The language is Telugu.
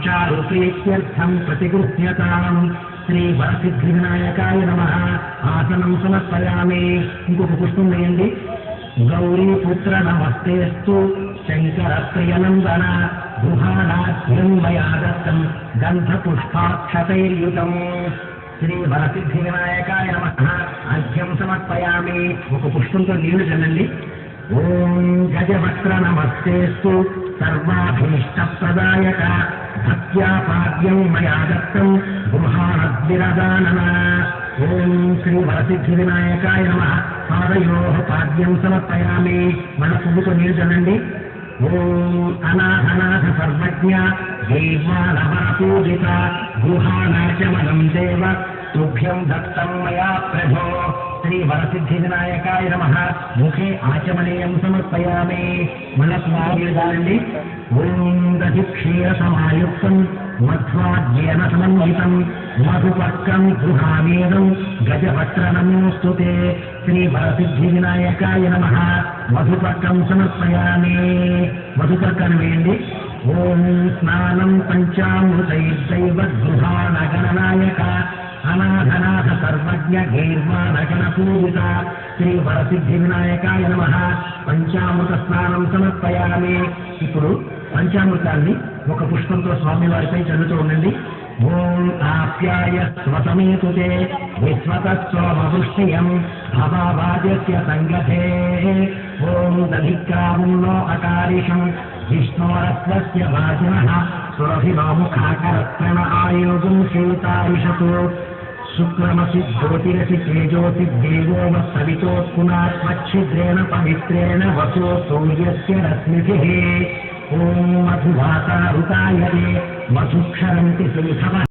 చారుకేత్యర్థం ప్రతిగృహ్యతాం శ్రీ వరసిద్ధివినాయకాయ నమః ఆసనం సమర్పయామి. ఇంకొక పుష్పం వేయండి. గౌరీపుత్ర నమస్తేస్తు శంకర ప్రియనందన గృహాణాద్యం మయా దత్తం గంధపుష్పాక్షతైర్యుతం. శ్రీ వరసిద్ధి వినాయకాయ నమః అర్ఘ్యం సమర్పయామి. ఒక పుష్పంతో నీళ్లు చల్లండి. ఓం గజవక్ర నమస్తేస్తు సర్వాభీష్టప్రదాయక భక్త్యా పాద్యం మయా దత్తం గృహాణద్విరదానన. ఓం శ్రీ వరసిద్ధి వినాయకాయ నమః పాదయోః పాద్యం సమర్పయామి. మన పువ్వుతో నీళ్లు చల్లండి. ఓం అనాథనాథ సర్వజ్ఞ దేవానవరపూజిత గృహాణాచమనం దేవ తుభ్యం దత్తం మయా ప్రభో. శ్రీ వరసిద్ధి వినాయకాయ నమః ముఖే ఆచమనీయం సమర్పయామి. మనస్వామిదానండి. ఓం దధిక్షీర సమాయుక్తం మధ్వాద్యేన సమన్వితం మధుపర్కం గృహామేదం గజవక్రనమోస్తుతే. శ్రీ వరసిద్ధి వినాయకాయ నమః మధుపర్కం సమర్పయామి. మధుపర్కం వేయండి. ఓం స్నానం పంచామృతైర్దైవ గృహాణగణనాయక అనాథనాథ సర్వజ్ఞ గైర్వాణగణ పూజిత. శ్రీ వరసిద్ధి వినాయకాయ నమః పంచామృత స్నానం సమర్పయామి. ఇప్పుడు పంచామృతాన్ని ఒక పుష్పంతో స్వామివారిపై చల్లుతూ ఉండండి. ఓం ఆప్యాయ స్వసమేతుతే విశ్వత స్వమవృష్టియం భవావాద్యస్య సంగతే. ఓం దధిక్రామున్నో అకారిషం విష్ణోరస్వస్య వాజినః సురభిమాముఖాకరత్రణ ఆయోగం శీతారిషతు. శుక్రమసి జ్యోతిరసి తేజోసి దేవో సవితోత్పునాత్మచ్ఛిద్రేణ పవిత్రేణ వసో సూర్యస్య రశ్మిభిః. ఓం మధువాతారుతాయ మధుక్షరంతి సింహవ